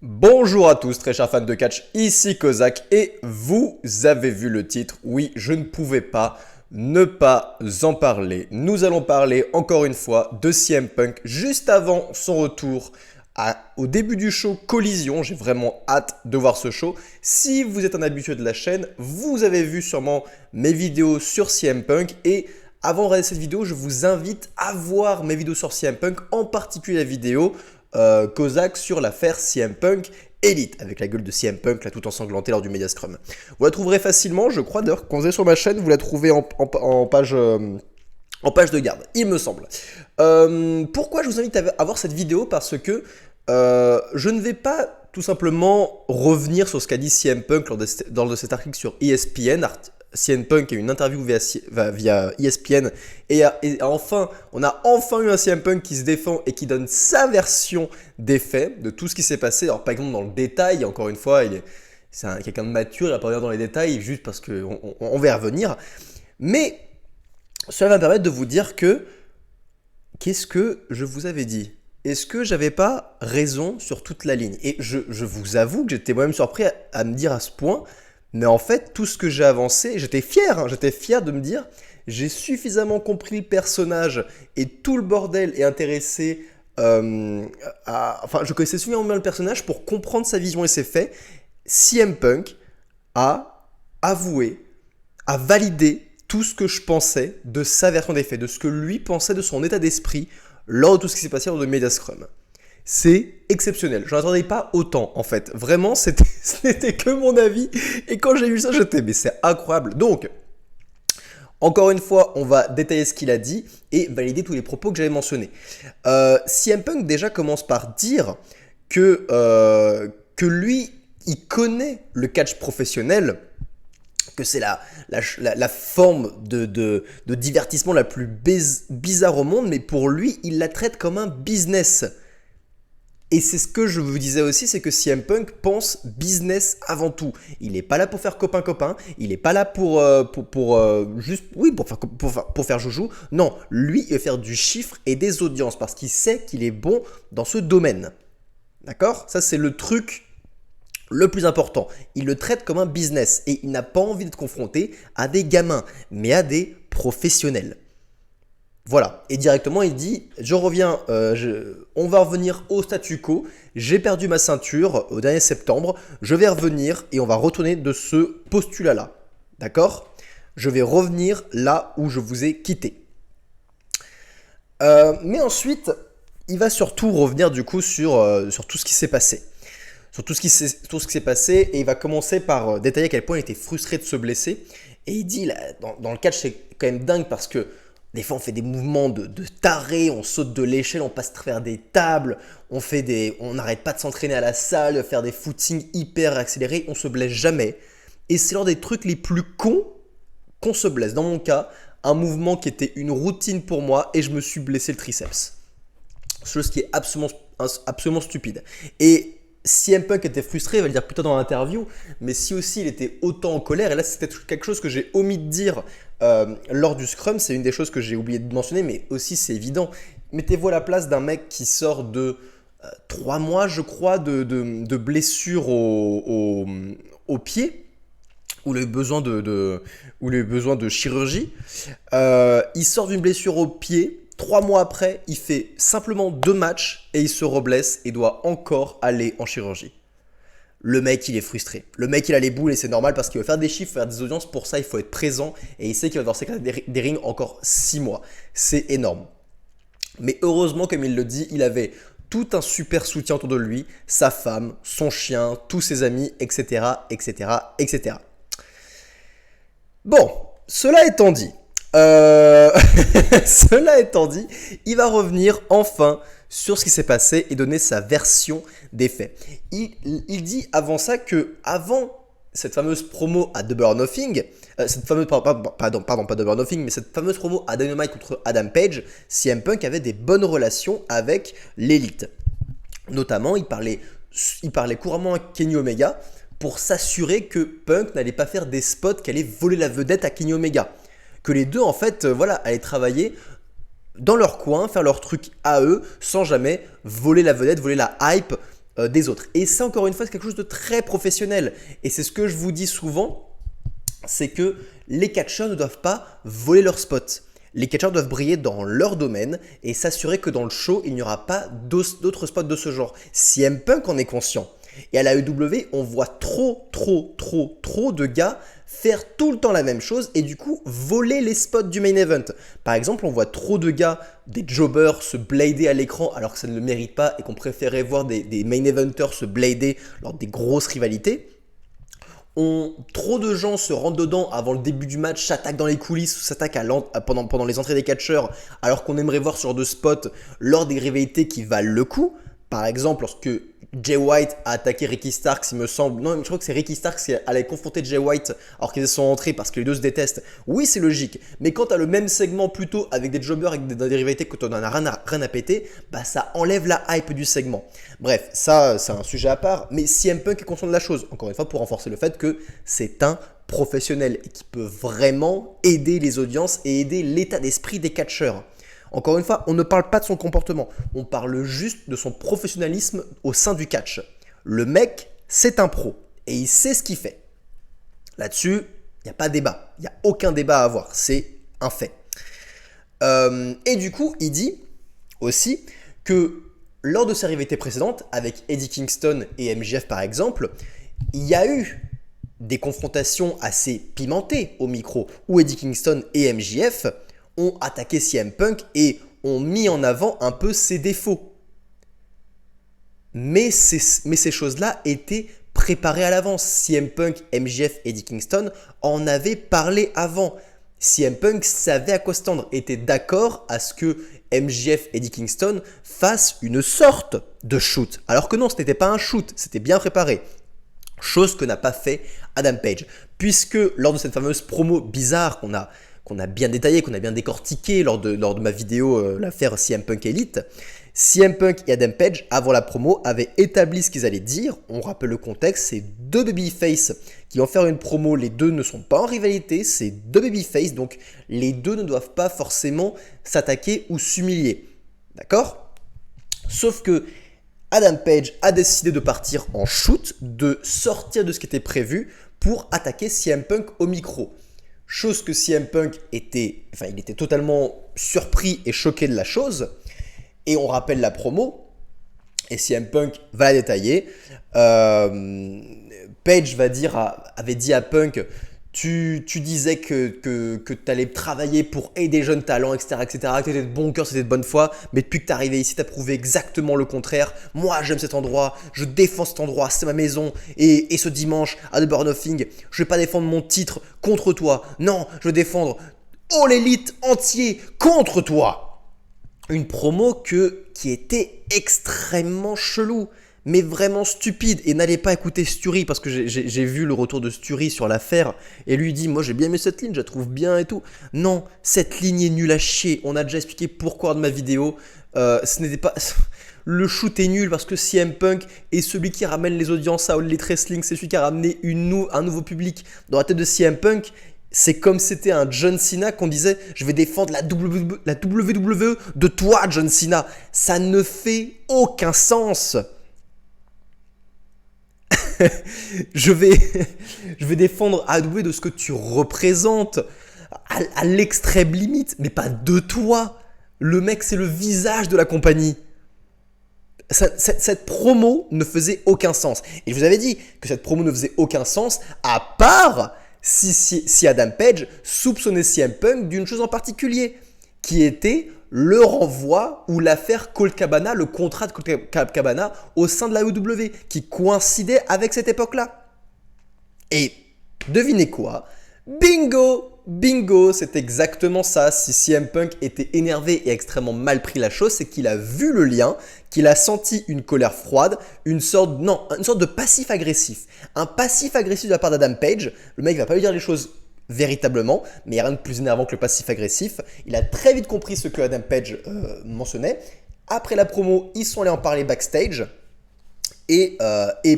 Bonjour à tous, très chers fans de catch, ici Kozak et vous avez vu le titre, oui, je ne pouvais pas ne pas en parler. Nous allons parler encore une fois de CM Punk juste avant son retour au début du show Collision. J'ai vraiment hâte de voir ce show. Si vous êtes un habitué de la chaîne, vous avez vu sûrement mes vidéos sur CM Punk et avant de regarder cette vidéo, je vous invite à voir mes vidéos sur CM Punk, en particulier la vidéo Kozak sur l'affaire CM Punk Elite, avec la gueule de CM Punk là tout ensanglantée lors du Media Scrum. Vous la trouverez facilement, je crois d'ailleurs quand vous êtes sur ma chaîne, vous la trouvez en page de garde, il me semble. Pourquoi je vous invite à voir cette vidéo? Parce que je ne vais pas tout simplement revenir sur ce qu'a dit CM Punk lors de cet article sur ESPN. CM Punk a eu une interview via ESPN et on a enfin eu un CM Punk qui se défend et qui donne sa version des faits de tout ce qui s'est passé. Alors par exemple dans le détail, encore une fois, c'est quelqu'un de mature, il va pas revenir dans les détails juste parce qu'on va y revenir. Mais cela va me permettre de vous dire qu'est-ce que je vous avais dit? Est-ce que j'avais pas raison sur toute la ligne? Et je vous avoue que j'étais moi-même surpris à me dire à ce point. Mais en fait, tout ce que j'ai avancé, j'étais fier de me dire, j'ai suffisamment compris le personnage et tout le bordel et intéressé enfin, je connaissais suffisamment bien le personnage pour comprendre sa vision et ses faits. CM Punk a avoué, a validé tout ce que je pensais de sa version des faits, de ce que lui pensait de son état d'esprit lors de tout ce qui s'est passé lors de Media Scrum. C'est exceptionnel. Je n'attendais pas autant en fait. Vraiment, ce n'était que mon avis. Et quand j'ai vu ça, mais c'est incroyable. Donc, encore une fois, on va détailler ce qu'il a dit et valider tous les propos que j'avais mentionnés. CM Punk déjà commence par dire que lui, il connaît le catch professionnel, que c'est la forme de divertissement la plus bizarre au monde, mais pour lui, il la traite comme un business. Et c'est ce que je vous disais aussi, c'est que CM Punk pense business avant tout. Il n'est pas là pour faire copain-copain, il n'est pas là pour faire joujou. Non, lui, il veut faire du chiffre et des audiences parce qu'il sait qu'il est bon dans ce domaine. D'accord? Ça, c'est le truc le plus important. Il le traite comme un business et il n'a pas envie d'être confronté à des gamins, mais à des professionnels. Voilà, et directement il dit, je reviens, on va revenir au statu quo, j'ai perdu ma ceinture au dernier septembre, je vais revenir et on va retourner de ce postulat-là, d'accord? Je vais revenir là où je vous ai quitté. Mais ensuite, il va surtout revenir du coup sur tout ce qui s'est passé. Sur tout ce qui s'est passé, et il va commencer par détailler à quel point il était frustré de se blesser. Et il dit, là, dans le catch, c'est quand même dingue parce que des fois, on fait des mouvements de taré, on saute de l'échelle, on passe à travers des tables, on n'arrête pas de s'entraîner à la salle, de faire des footings hyper accélérés, on se blesse jamais. Et c'est l'un des trucs les plus cons qu'on se blesse. Dans mon cas, un mouvement qui était une routine pour moi et je me suis blessé le triceps. Chose qui est absolument stupide. Et CM Punk était frustré, il va le dire plus tard dans l'interview, mais si aussi il était autant en colère, et là c'était quelque chose que j'ai omis de dire lors du Scrum, c'est une des choses que j'ai oublié de mentionner, mais aussi c'est évident. Mettez-vous à la place d'un mec qui sort de 3 mois, je crois, de blessure au pied, ou les besoins de chirurgie. Il sort d'une blessure au pied. 3 mois après, il fait simplement 2 matchs et il se reblesse et doit encore aller en chirurgie. Le mec, il est frustré. Le mec, il a les boules et c'est normal parce qu'il veut faire des chiffres, faire des audiences. Pour ça, il faut être présent et il sait qu'il va devoir s'éclater des rings encore 6 mois. C'est énorme. Mais heureusement, comme il le dit, il avait tout un super soutien autour de lui, sa femme, son chien, tous ses amis, etc., etc., etc. Bon, cela étant dit, il va revenir enfin sur ce qui s'est passé et donner sa version des faits. Il dit avant ça que avant cette fameuse promo à Double or Nothing, pas Double or Nothing, mais cette fameuse promo à Dynamite contre Adam Page, CM Punk avait des bonnes relations avec l'élite. Notamment, il parlait couramment à Kenny Omega pour s'assurer que Punk n'allait pas faire des spots qui allaient voler la vedette à Kenny Omega. Que les deux, en fait, allaient travailler dans leur coin, faire leur truc à eux, sans jamais voler la vedette, voler la hype des autres. Et ça, encore une fois, c'est quelque chose de très professionnel. Et c'est ce que je vous dis souvent, c'est que les catcheurs ne doivent pas voler leur spot. Les catcheurs doivent briller dans leur domaine et s'assurer que dans le show, il n'y aura pas d'autres spots de ce genre. CM Punk en est conscient. Et à la AEW, on voit trop de gars faire tout le temps la même chose et du coup voler les spots du main event. Par exemple, on voit trop de gars, des jobbers se blader à l'écran alors que ça ne le mérite pas et qu'on préférait voir des main eventers se blader lors des grosses rivalités. Trop de gens se rentrent dedans avant le début du match, s'attaquent dans les coulisses, s'attaquent pendant les entrées des catcheurs, alors qu'on aimerait voir ce genre de spot lors des rivalités qui valent le coup. Par exemple, lorsque Jay White a attaqué Ricky Starks, il me semble. Non, je crois que c'est Ricky Starks qui allait confronter Jay White alors qu'ils sont entrés parce que les deux se détestent. Oui, c'est logique. Mais quand tu as le même segment plutôt avec des jobbers, avec des rivalités que tu n'en as rien à péter, bah ça enlève la hype du segment. Bref, ça, c'est un sujet à part. Mais CM Punk est conscient de la chose. Encore une fois, pour renforcer le fait que c'est un professionnel et qui peut vraiment aider les audiences et aider l'état d'esprit des catcheurs. Encore une fois, on ne parle pas de son comportement, on parle juste de son professionnalisme au sein du catch. Le mec, c'est un pro et il sait ce qu'il fait. Là-dessus, il n'y a pas de débat, il n'y a aucun débat à avoir, c'est un fait. Et du coup, il dit aussi que lors de ses rivalités précédentes, avec Eddie Kingston et MJF par exemple, il y a eu des confrontations assez pimentées au micro où Eddie Kingston et MJF ont attaqué CM Punk et ont mis en avant un peu ses défauts. Mais ces choses-là étaient préparées à l'avance. CM Punk, MJF, Eddie Kingston en avaient parlé avant. CM Punk savait à quoi se tendre, était d'accord à ce que MJF, Eddie Kingston fassent une sorte de shoot. Alors que non, ce n'était pas un shoot, c'était bien préparé. Chose que n'a pas fait Adam Page. Puisque lors de cette fameuse promo bizarre qu'on a bien détaillé, qu'on a bien décortiqué lors de ma vidéo l'affaire CM Punk Elite, CM Punk et Adam Page, avant la promo, avaient établi ce qu'ils allaient dire. On rappelle le contexte, c'est deux babyface qui vont faire une promo, les deux ne sont pas en rivalité, c'est deux babyface, donc les deux ne doivent pas forcément s'attaquer ou s'humilier. D'accord ? Sauf que Adam Page a décidé de partir en shoot, de sortir de ce qui était prévu pour attaquer CM Punk au micro. Chose que CM Punk il était totalement surpris et choqué de la chose. Et on rappelle la promo. Et CM Punk va la détailler. Page avait dit à Punk, tu disais que tu allais travailler pour aider les jeunes talents, etc., que tu étais de bon cœur, c'était de bonne foi. Mais depuis que tu es arrivé ici, tu as prouvé exactement le contraire. Moi, j'aime cet endroit, je défends cet endroit, c'est ma maison. Et ce dimanche, à The Burn Nothing, je ne vais pas défendre mon titre contre toi. Non, je vais défendre All Elite entier contre toi. Une promo qui était extrêmement chelou, mais vraiment stupide. Et n'allez pas écouter Sturi, parce que j'ai vu le retour de Sturi sur l'affaire, et lui dit, moi j'ai bien aimé cette ligne, je la trouve bien et tout. Non, cette ligne est nulle à chier, on a déjà expliqué pourquoi dans ma vidéo. Ce n'était pas... Le shoot est nul parce que CM Punk est celui qui ramène les audiences à All Elite Wrestling, c'est celui qui a ramené un nouveau public dans la tête de CM Punk. C'est comme si c'était un John Cena qu'on disait « Je vais défendre la WWE de toi, John Cena ». Ça ne fait aucun sens. je vais défendre AEW de ce que tu représentes à l'extrême limite, mais pas de toi. Le mec, c'est le visage de la compagnie. Cette promo ne faisait aucun sens. Et je vous avais dit que cette promo ne faisait aucun sens à part... Si Adam Page soupçonnait CM Punk d'une chose en particulier, qui était le renvoi ou l'affaire Colt Cabana, le contrat de Colt Cabana au sein de la AEW, qui coïncidait avec cette époque-là. Et devinez quoi ? Bingo, c'est exactement ça. Si CM Punk était énervé et extrêmement mal pris la chose, c'est qu'il a vu le lien, qu'il a senti une colère froide, une sorte de passif agressif. Un passif agressif de la part d'Adam Page. Le mec va pas lui dire les choses véritablement, mais il n'y a rien de plus énervant que le passif agressif. Il a très vite compris ce que Adam Page mentionnait. Après la promo, ils sont allés en parler backstage et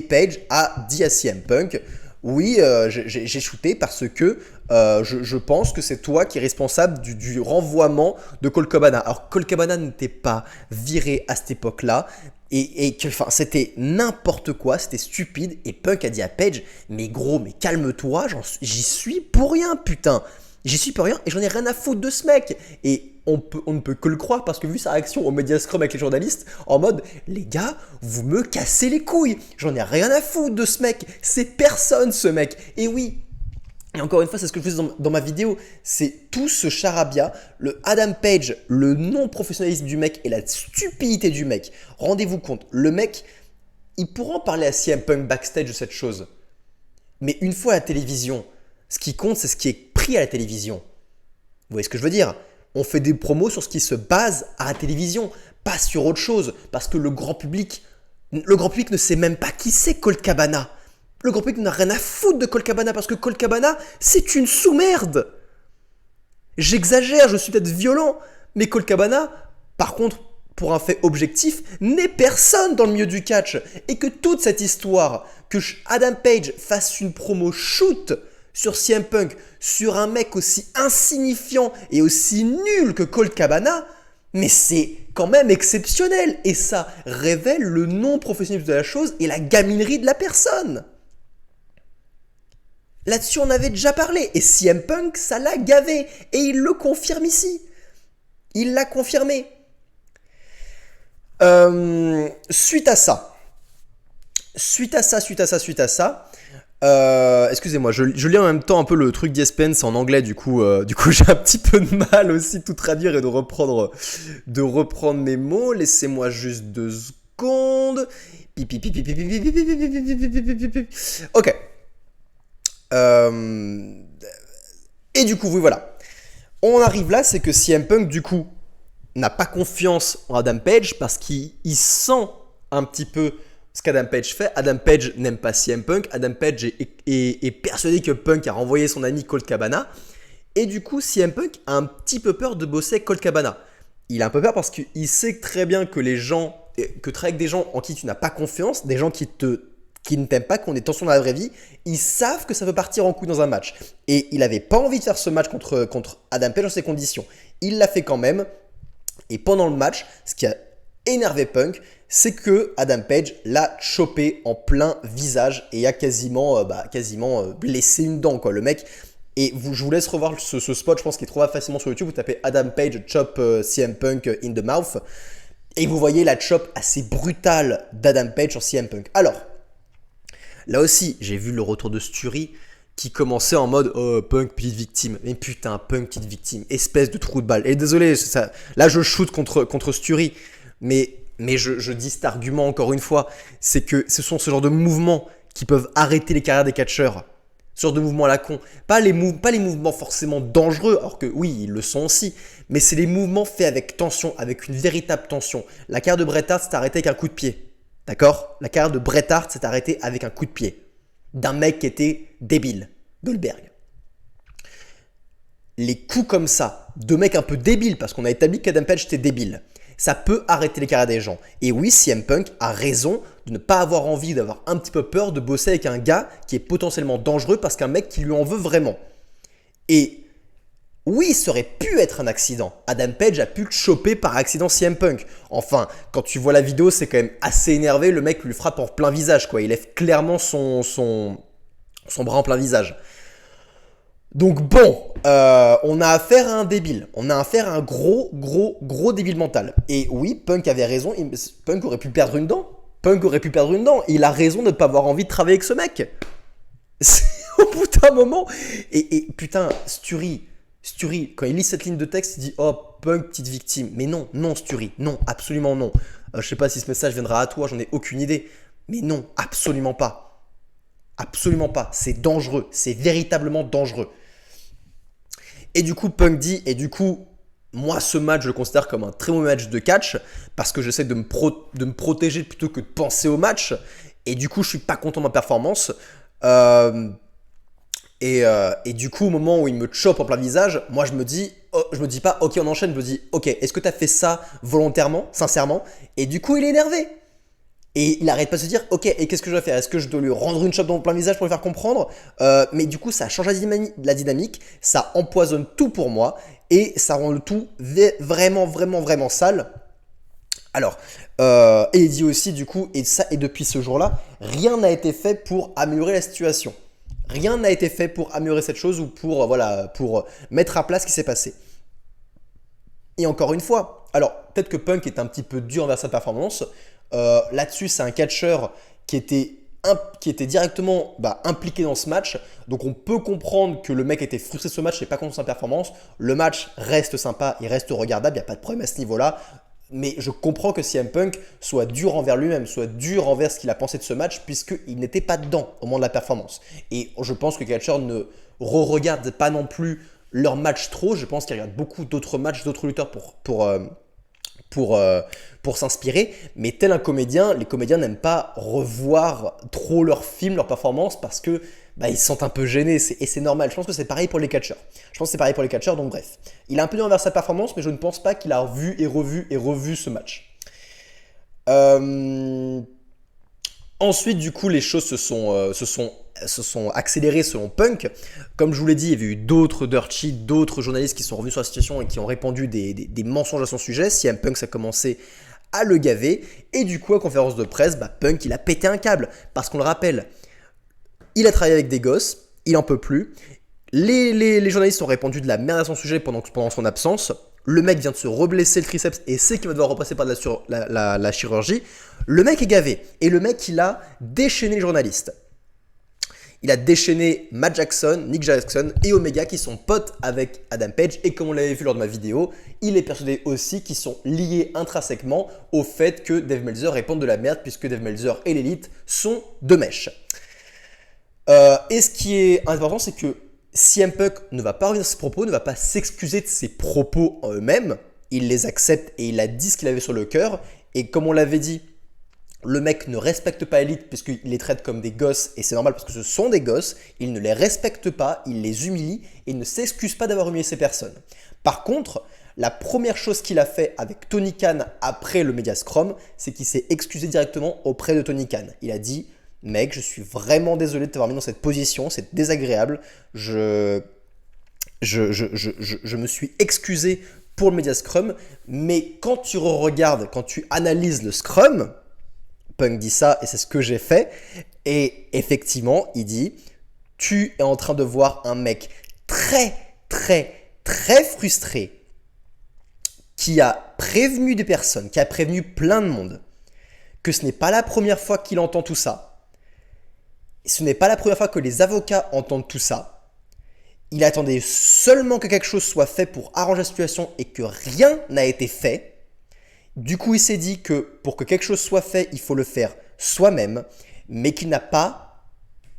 Page a dit à CM Punk, Oui, j'ai shooté parce que je pense que c'est toi qui es responsable du renvoiement de Colt Cabana. Alors Colt Cabana n'était pas viré à cette époque-là et que enfin, c'était n'importe quoi, c'était stupide. Et Punk a dit à Page, mais gros, mais calme-toi, j'y suis pour rien, putain. J'y suis pour rien et j'en ai rien à foutre de ce mec. Et on ne peut que le croire parce que vu sa réaction au Media Scrum avec les journalistes, en mode les gars, vous me cassez les couilles, j'en ai rien à foutre de ce mec, c'est personne ce mec. Et oui, et encore une fois, c'est ce que je faisais dans ma vidéo, c'est tout ce charabia, le Adam Page, le non-professionnalisme du mec et la stupidité du mec. Rendez-vous compte, le mec, il pourra en parler à CM Punk backstage de cette chose. Mais une fois à la télévision, ce qui compte, c'est ce qui est pris à la télévision. Vous voyez ce que je veux dire? On fait des promos sur ce qui se base à la télévision, pas sur autre chose. Parce que le grand public ne sait même pas qui c'est Colt Cabana. Le grand public n'a rien à foutre de Colt Cabana parce que Colt Cabana, c'est une sous-merde. J'exagère, je suis peut-être violent, mais Colt Cabana, par contre, pour un fait objectif, n'est personne dans le milieu du catch. Et que toute cette histoire, que Adam Page fasse une promo shoot sur CM Punk, sur un mec aussi insignifiant et aussi nul que Colt Cabana, mais c'est quand même exceptionnel. Et ça révèle le non-professionnalisme de la chose et la gaminerie de la personne. Là-dessus, on avait déjà parlé. Et CM Punk, ça l'a gavé. Et il le confirme ici. Il l'a confirmé. Suite à ça, excusez-moi, je lis en même temps un peu le truc d'ESPN, c'est en anglais, du coup j'ai un petit peu de mal aussi de tout traduire et de reprendre mes mots. Laissez-moi juste 2 secondes. Ok. Et du coup, oui, voilà. On arrive là, c'est que CM Punk, du coup, n'a pas confiance en Adam Page parce qu'il sent un petit peu ce qu'Adam Page fait. Adam Page n'aime pas CM Punk. Adam Page est persuadé que Punk a renvoyé son ami Colt Cabana. Et du coup, CM Punk a un petit peu peur de bosser avec Colt Cabana. Il a un peu peur parce qu'il sait très bien que que travailler avec des gens en qui tu n'as pas confiance, des gens qui ne t'aiment pas, qui ont des tensions dans la vraie vie, ils savent que ça peut partir en couille dans un match. Et il n'avait pas envie de faire ce match contre Adam Page dans ces conditions. Il l'a fait quand même. Et pendant le match, ce qui a énervé Punk, c'est que Adam Page l'a chopé en plein visage et a quasiment blessé une dent, quoi, le mec. Et je vous laisse revoir ce spot, je pense qu'il est trouvable facilement sur YouTube. Vous tapez Adam Page chop CM Punk in the mouth. Et vous voyez la chop assez brutale d'Adam Page sur CM Punk. Alors, là aussi, j'ai vu le retour de Sturi qui commençait en mode oh, Punk petite victime. Mais putain, Punk petite victime, espèce de trou de balle. Et désolé, là je shoot contre Sturi, mais je dis cet argument encore une fois, c'est que ce sont ce genre de mouvements qui peuvent arrêter les carrières des catcheurs. Ce genre de mouvements à la con. Pas les mouvements forcément dangereux, alors que oui, ils le sont aussi, mais c'est les mouvements faits avec tension, avec une véritable tension. La carrière de Bret Hart s'est arrêtée avec un coup de pied. D'accord? La carrière de Bret Hart s'est arrêtée avec un coup de pied d'un mec qui était débile, Goldberg. Les coups comme ça, de mecs un peu débiles, parce qu'on a établi qu'Adam Page était débile, ça peut arrêter les carrières des gens. Et oui, CM Punk a raison de ne pas avoir envie, d'avoir un petit peu peur de bosser avec un gars qui est potentiellement dangereux parce qu'un mec qui lui en veut vraiment. Et oui, ça aurait pu être un accident. Adam Page a pu le choper par accident CM Punk. Enfin, quand tu vois la vidéo, c'est quand même assez énervé. Le mec lui frappe en plein visage, quoi. Il lève clairement son bras en plein visage. Donc bon, on a affaire à un débile. On a affaire à un gros débile mental. Et oui, Punk avait raison. Punk aurait pu perdre une dent. Il a raison de ne pas avoir envie de travailler avec ce mec. Au bout d'un moment. Et putain, Sturi, quand il lit cette ligne de texte, il dit « Oh, Punk, petite victime ». Mais non, Sturi, non, absolument non. Je sais pas si ce message viendra à toi, j'en ai aucune idée. Mais non, absolument pas. Absolument pas. C'est dangereux. C'est véritablement dangereux. Et du coup, Punk dit, et du coup, moi, ce match, je le considère comme un très mauvais match de catch parce que j'essaie de me protéger plutôt que de penser au match. Et du coup, je suis pas content de ma performance. Et du coup, au moment où il me chope en plein visage, moi, je me dis pas, ok, on enchaîne. Je me dis, ok, est-ce que tu as fait ça volontairement, sincèrement? Et du coup, il est énervé. Et il arrête pas de se dire, ok, et qu'est-ce que je dois faire? Est-ce que je dois lui rendre une chope dans le plein visage pour lui faire comprendre? Mais du coup, ça change la dynamique, ça empoisonne tout pour moi, et ça rend le tout vraiment, vraiment, vraiment sale. Alors, et il dit aussi du coup, et depuis ce jour-là, rien n'a été fait pour améliorer la situation. Rien n'a été fait pour améliorer cette chose ou pour, voilà, pour mettre à plat ce qui s'est passé. Et encore une fois, alors peut-être que Punk est un petit peu dur envers sa performance. Là-dessus, c'est un catcheur qui était directement impliqué dans ce match. Donc on peut comprendre que le mec était frustré de ce match et pas contre sa performance. Le match reste sympa, il reste regardable, il n'y a pas de problème à ce niveau-là. Mais je comprends que CM Punk soit dur envers lui-même, soit dur envers ce qu'il a pensé de ce match, puisqu'il n'était pas dedans au moment de la performance. Et je pense que les catcheurs ne re-regardent pas non plus leur match trop. Je pense qu'ils regardent beaucoup d'autres matchs, d'autres lutteurs pour s'inspirer. Mais tel un comédien, les comédiens n'aiment pas revoir trop leurs films, leurs performances, parce que ils se sentent un peu gênés, et c'est normal. Je pense que c'est pareil pour les catcheurs. Donc bref. Il a un peu dur envers sa performance, mais je ne pense pas qu'il a vu et revu ce match. Ensuite, du coup, les choses se sont accélérées selon Punk. Comme je vous l'ai dit, il y avait eu d'autres dirt sheets, d'autres journalistes qui sont revenus sur la situation et qui ont répandu des mensonges à son sujet. CM Punk, ça a commencé à le gaver. Et du coup, à conférence de presse, Punk, il a pété un câble. Parce qu'on le rappelle, il a travaillé avec des gosses, il en peut plus. Les journalistes ont répandu de la merde à son sujet pendant son absence. Le mec vient de se reblesser le triceps et sait qu'il va devoir repasser par la chirurgie. Le mec est gavé. Et le mec, il a déchaîné les journalistes. Il a déchaîné Matt Jackson, Nick Jackson et Omega qui sont potes avec Adam Page. Et comme on l'avait vu lors de ma vidéo, il est persuadé aussi qu'ils sont liés intrinsèquement au fait que Dave Meltzer répande de la merde puisque Dave Meltzer et l'élite sont de mèche. Et ce qui est important, c'est que CM Punk ne va pas revenir sur ses propos, ne va pas s'excuser de ses propos en eux-mêmes. Il les accepte et il a dit ce qu'il avait sur le cœur. Et comme on l'avait dit, le mec ne respecte pas Elite puisqu'il les traite comme des gosses. Et c'est normal parce que ce sont des gosses. Il ne les respecte pas, il les humilie et il ne s'excuse pas d'avoir humilié ces personnes. Par contre, la première chose qu'il a fait avec Tony Khan après le Media Scrum, c'est qu'il s'est excusé directement auprès de Tony Khan. Il a dit... Mec, je suis vraiment désolé de t'avoir mis dans cette position, c'est désagréable. Je me suis excusé pour le Media Scrum, mais quand tu regardes, quand tu analyses le Scrum, Punk dit ça et c'est ce que j'ai fait, et effectivement, il dit, tu es en train de voir un mec très, très, très frustré qui a prévenu des personnes, qui a prévenu plein de monde, que ce n'est pas la première fois qu'il entend tout ça. Ce n'est pas la première fois que les avocats entendent tout ça. Il attendait seulement que quelque chose soit fait pour arranger la situation et que rien n'a été fait. Du coup, il s'est dit que pour que quelque chose soit fait, il faut le faire soi-même, mais qu'il n'a pas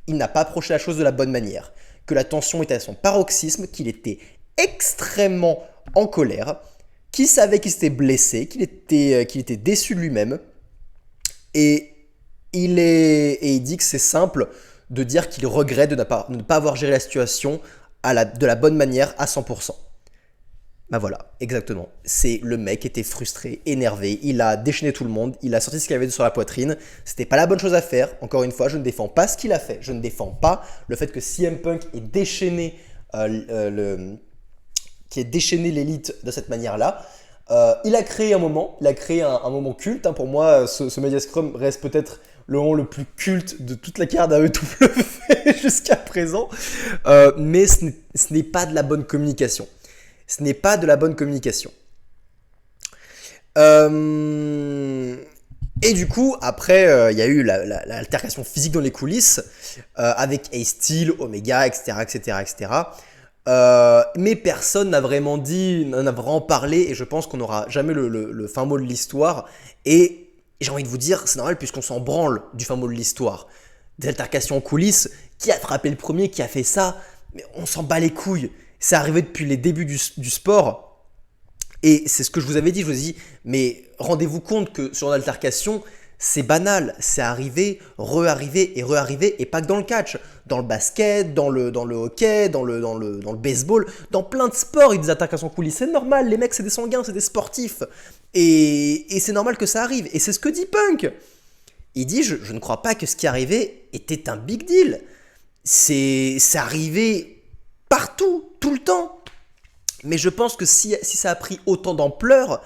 approché la chose de la bonne manière. Que la tension était à son paroxysme, qu'il était extrêmement en colère, qu'il savait qu'il s'était blessé, qu'il était déçu de lui-même. Et il dit que c'est simple de dire qu'il regrette de ne pas avoir géré la situation de la bonne manière à 100%. Voilà, exactement. C'est le mec qui était frustré, énervé, il a déchaîné tout le monde, il a sorti ce qu'il avait sur la poitrine. C'était pas la bonne chose à faire. Encore une fois, je ne défends pas ce qu'il a fait. Je ne défends pas le fait que CM Punk ait déchaîné l'élite de cette manière-là. Il a créé un moment, un moment culte. Pour moi, ce Media Scrum reste peut-être le moment le plus culte de toute la carrière d'AEW jusqu'à présent. Mais ce n'est pas de la bonne communication. Ce n'est pas de la bonne communication. Et du coup, après, il y a eu l'altercation physique dans les coulisses avec Ace Steel, Omega, etc., etc., etc. Mais personne n'a vraiment parlé et je pense qu'on n'aura jamais le fin mot de l'histoire. Et j'ai envie de vous dire, c'est normal puisqu'on s'en branle du fin mot de l'histoire. Des altercations en coulisses, qui a frappé le premier, qui a fait ça, mais on s'en bat les couilles. C'est arrivé depuis les débuts du sport. Et c'est ce que je vous avais dit, je vous ai dit, mais rendez-vous compte que sur l'altercation, c'est banal, c'est arrivé, re-arrivé, et pas que dans le catch, dans le basket, dans le hockey, dans le baseball, dans plein de sports, il y a des altercations en coulisses, c'est normal, les mecs c'est des sanguins, c'est des sportifs, et c'est normal que ça arrive, et c'est ce que dit Punk. Il dit je ne crois pas que ce qui arrivait était un big deal. Ça arrivait partout, tout le temps. Mais je pense que si ça a pris autant d'ampleur,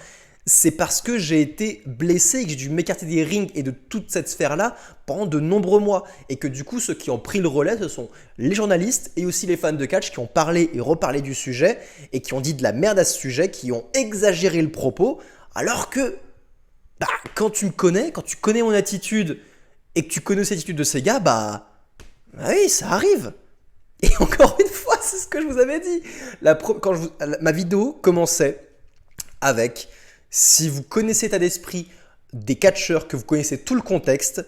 c'est parce que j'ai été blessé et que j'ai dû m'écarter des rings et de toute cette sphère-là pendant de nombreux mois. Et que du coup, ceux qui ont pris le relais, ce sont les journalistes et aussi les fans de catch qui ont parlé et reparlé du sujet et qui ont dit de la merde à ce sujet, qui ont exagéré le propos. Alors que, quand tu me connais, quand tu connais mon attitude et que tu connais cette attitude de ces gars, oui, ça arrive. Et encore une fois, c'est ce que je vous avais dit. Ma vidéo commençait avec: si vous connaissez l'état d'esprit des catcheurs, que vous connaissez tout le contexte,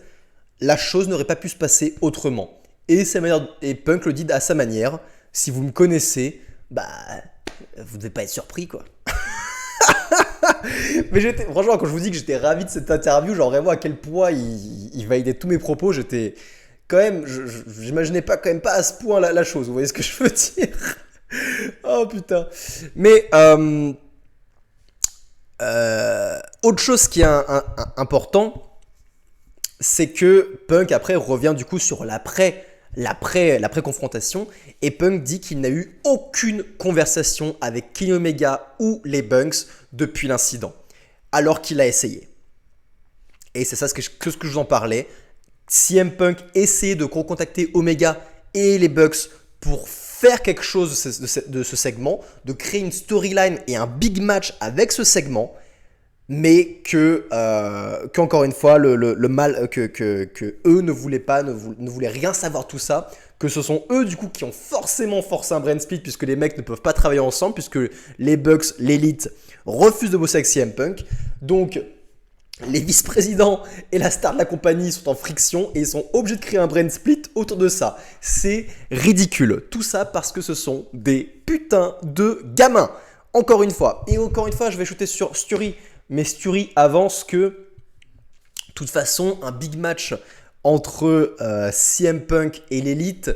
la chose n'aurait pas pu se passer autrement. Et Punk le dit à sa manière: si vous me connaissez, vous ne devez pas être surpris, quoi. Mais franchement, quand je vous dis que j'étais ravi de cette interview, genre vraiment à quel point il validait tous mes propos, j'étais quand même, j'imaginais pas quand même pas à ce point la chose, vous voyez ce que je veux dire? Oh putain. Mais autre chose qui est important, c'est que Punk après revient du coup sur l'après-confrontation, et Punk dit qu'il n'a eu aucune conversation avec Kenny Omega ou les Bucks depuis l'incident, alors qu'il a essayé. Et c'est ça ce que je vous en parlais. CM Punk essayait de recontacter Omega et les Bucks pour faire quelque chose de ce segment, de créer une storyline et un big match avec ce segment, mais qu'encore une fois, que eux ne voulaient pas, ne voulaient rien savoir de tout ça, que ce sont eux du coup qui ont forcément forcé un brand split, puisque les mecs ne peuvent pas travailler ensemble, puisque les Bucks, l'élite, refusent de bosser avec CM Punk. Donc les vice-présidents et la star de la compagnie sont en friction et ils sont obligés de créer un brand split autour de ça. C'est ridicule. Tout ça parce que ce sont des putains de gamins. Encore une fois, je vais shooter sur Sturi, mais Sturi avance que, de toute façon, un big match entre CM Punk et l'élite,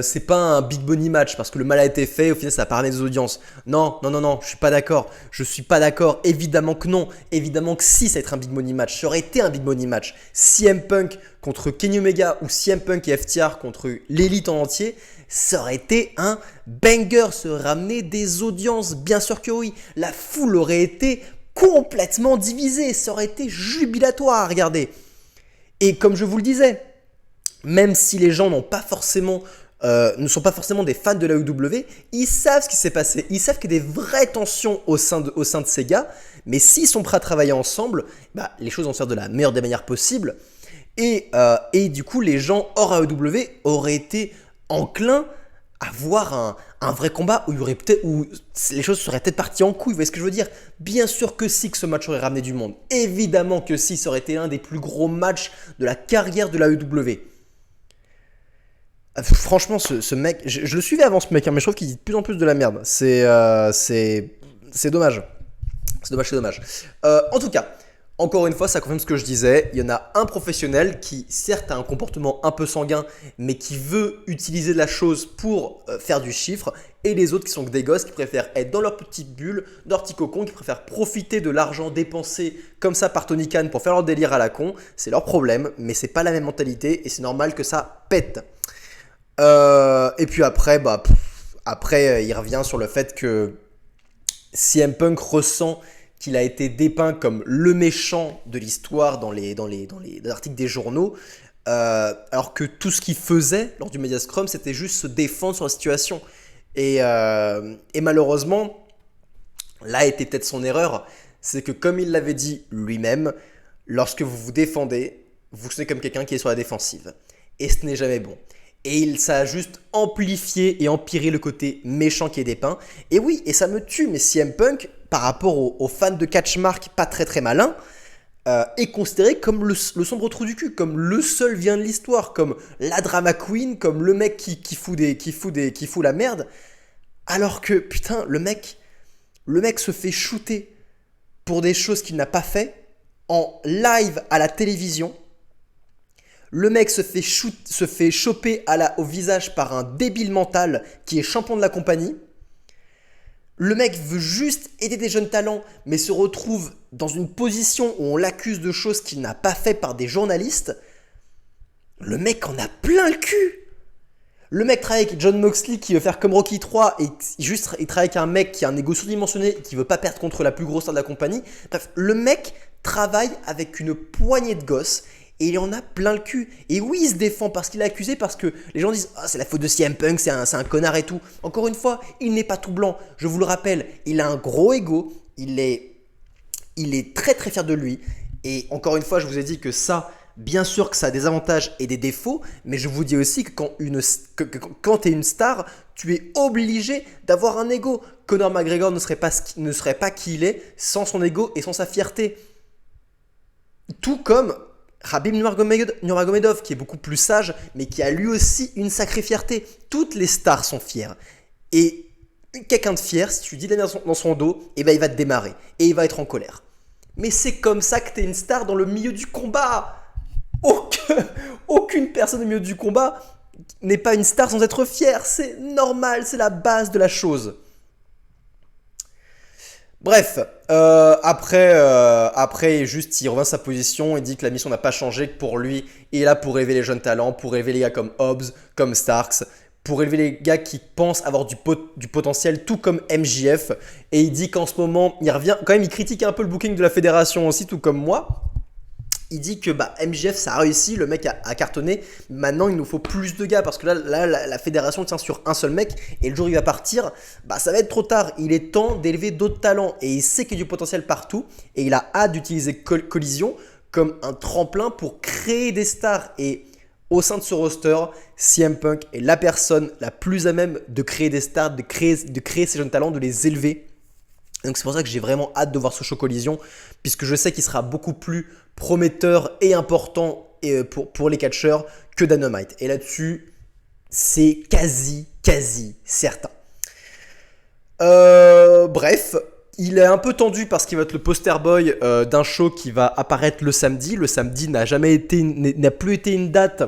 c'est pas un big money match parce que le mal a été fait, au final ça a pas ramené des audiences. Non, je suis pas d'accord, évidemment que non, évidemment que si, ça va être un big money match, ça aurait été un big money match. CM Punk contre Kenny Omega ou CM Punk et FTR contre l'élite en entier, ça aurait été un banger, ça aurait ramené des audiences, bien sûr que oui. La foule aurait été complètement divisée, ça aurait été jubilatoire à regarder. Et comme je vous le disais, même si les gens ne sont pas forcément des fans de la WWE, ils savent ce qui s'est passé. Ils savent qu'il y a des vraies tensions au sein de ces gars. Mais s'ils sont prêts à travailler ensemble, les choses vont se faire de la meilleure des manières possibles. Et du coup, les gens hors AEW auraient été enclins à voir un vrai combat où les choses seraient peut-être parties en couille. Vous voyez ce que je veux dire? Bien sûr que si, que ce match aurait ramené du monde. Évidemment que si, ça aurait été l'un des plus gros matchs de la carrière de la AEW. Franchement, ce mec, je le suivais avant ce mec, mais je trouve qu'il dit de plus en plus de la merde. C'est dommage. C'est dommage. En tout cas, encore une fois, ça confirme ce que je disais. Il y en a un professionnel qui, certes, a un comportement un peu sanguin, mais qui veut utiliser la chose pour faire du chiffre. Et les autres qui sont que des gosses, qui préfèrent être dans leur petite bulle, dans leur petit cocon, qui préfèrent profiter de l'argent dépensé comme ça par Tony Khan pour faire leur délire à la con. C'est leur problème, mais c'est pas la même mentalité et c'est normal que ça pète. Et puis après, il revient sur le fait que CM Punk ressent qu'il a été dépeint comme le méchant de l'histoire dans les articles des journaux, alors que tout ce qu'il faisait lors du Media Scrum, c'était juste se défendre sur la situation. Et malheureusement, là était peut-être son erreur, c'est que comme il l'avait dit lui-même, lorsque vous vous défendez, vous sonnez comme quelqu'un qui est sur la défensive. Et ce n'est jamais bon. Et ça a juste amplifié et empiré le côté méchant qui est dépeint. Et oui, et ça me tue, mais CM Punk, par rapport aux fans de catchmark pas très très malins, est considéré comme le sombre trou du cul, comme le seul vient de l'histoire, comme la drama queen, comme le mec qui fout la merde. Alors que, putain, le mec se fait shooter pour des choses qu'il n'a pas fait en live à la télévision. Le mec se fait choper au visage par un débile mental qui est champion de la compagnie. Le mec veut juste aider des jeunes talents, mais se retrouve dans une position où on l'accuse de choses qu'il n'a pas fait par des journalistes. Le mec en a plein le cul. Le mec travaille avec John Moxley qui veut faire comme Rocky 3 et juste il travaille avec un mec qui a un ego surdimensionné et qui veut pas perdre contre la plus grosse star de la compagnie. Bref, le mec travaille avec une poignée de gosses et il en a plein le cul. Et oui, il se défend parce qu'il est accusé, parce que les gens disent « Ah, c'est la faute de CM Punk, c'est un connard et tout ». Encore une fois, il n'est pas tout blanc. Je vous le rappelle, il a un gros ego, il est très très fier de lui. Et encore une fois, je vous ai dit que ça, bien sûr que ça a des avantages et des défauts, mais je vous dis aussi que quand tu es une star, tu es obligé d'avoir un ego. Conor McGregor ne serait pas qui il est sans son ego et sans sa fierté. Tout comme Khabib Nurmagomedov, qui est beaucoup plus sage, mais qui a lui aussi une sacrée fierté. Toutes les stars sont fières. Et quelqu'un de fier, si tu dis dans son dos, eh ben, il va te démarrer et il va être en colère. Mais c'est comme ça que tu es une star dans le milieu du combat. Aucune personne au milieu du combat n'est pas une star sans être fière. C'est normal, c'est la base de la chose. Bref, après, juste, il revient à sa position, il dit que la mission n'a pas changé, que pour lui, il est là pour élever les jeunes talents, pour élever les gars comme Hobbs, comme Starks, pour élever les gars qui pensent avoir du potentiel, tout comme MJF. Et il dit qu'en ce moment, il revient, quand même, il critique un peu le booking de la fédération aussi, tout comme moi. Il dit que MJF ça a réussi, le mec a cartonné, maintenant il nous faut plus de gars parce que là la fédération tient sur un seul mec et le jour où il va partir, ça va être trop tard. Il est temps d'élever d'autres talents et il sait qu'il y a du potentiel partout et il a hâte d'utiliser Collision comme un tremplin pour créer des stars. Et au sein de ce roster, CM Punk est la personne la plus à même de créer des stars, de créer ces jeunes talents, de les élever. Donc c'est pour ça que j'ai vraiment hâte de voir ce show Collision, puisque je sais qu'il sera beaucoup plus prometteur et important pour les catcheurs que Dynamite. Et là-dessus, c'est quasi certain. Bref, il est un peu tendu parce qu'il va être le poster boy d'un show qui va apparaître le samedi. Le samedi n'a plus été une date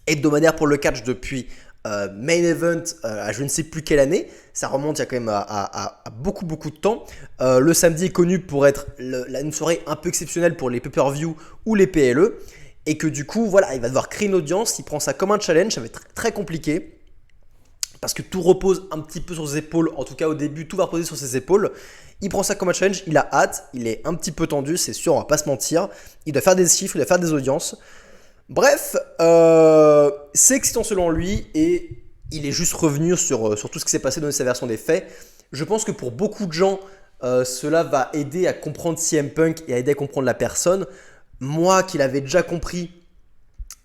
hebdomadaire pour le catch depuis Main Event à je ne sais plus quelle année. Ça remonte il y a quand même à beaucoup de temps. Le samedi est connu pour être une soirée un peu exceptionnelle pour les pay-per-view ou les PLE. Et que du coup, voilà, il va devoir créer une audience. Il prend ça comme un challenge, ça va être très compliqué. Parce que tout repose un petit peu sur ses épaules. En tout cas, au début, tout va reposer sur ses épaules. Il prend ça comme un challenge, il a hâte. Il est un petit peu tendu, c'est sûr, on va pas se mentir. Il doit faire des chiffres, il doit faire des audiences. Bref, c'est excitant selon lui et il est juste revenu sur tout ce qui s'est passé dans sa version des faits. Je pense que pour beaucoup de gens, cela va aider à comprendre CM Punk et à aider à comprendre la personne. Moi qui l'avais déjà compris,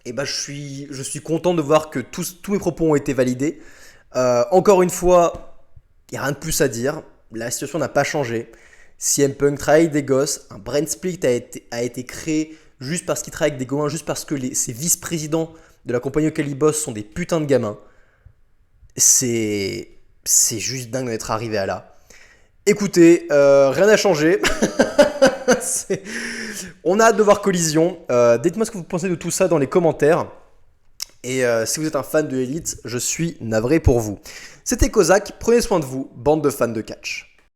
je suis content de voir que tous mes propos ont été validés. Encore une fois, il n'y a rien de plus à dire. La situation n'a pas changé. CM Punk travaille avec des gosses. Un brand split a été créé juste parce qu'il travaille avec des gamins, juste parce que ses vice-présidents de la compagnie auquel il bosse sont des putains de gamins. C'est juste dingue d'être arrivé à là. Écoutez, rien n'a changé. On a hâte de voir Collision. Dites-moi ce que vous pensez de tout ça dans les commentaires. Et si vous êtes un fan de Elite, je suis navré pour vous. C'était Kozak, prenez soin de vous, bande de fans de catch.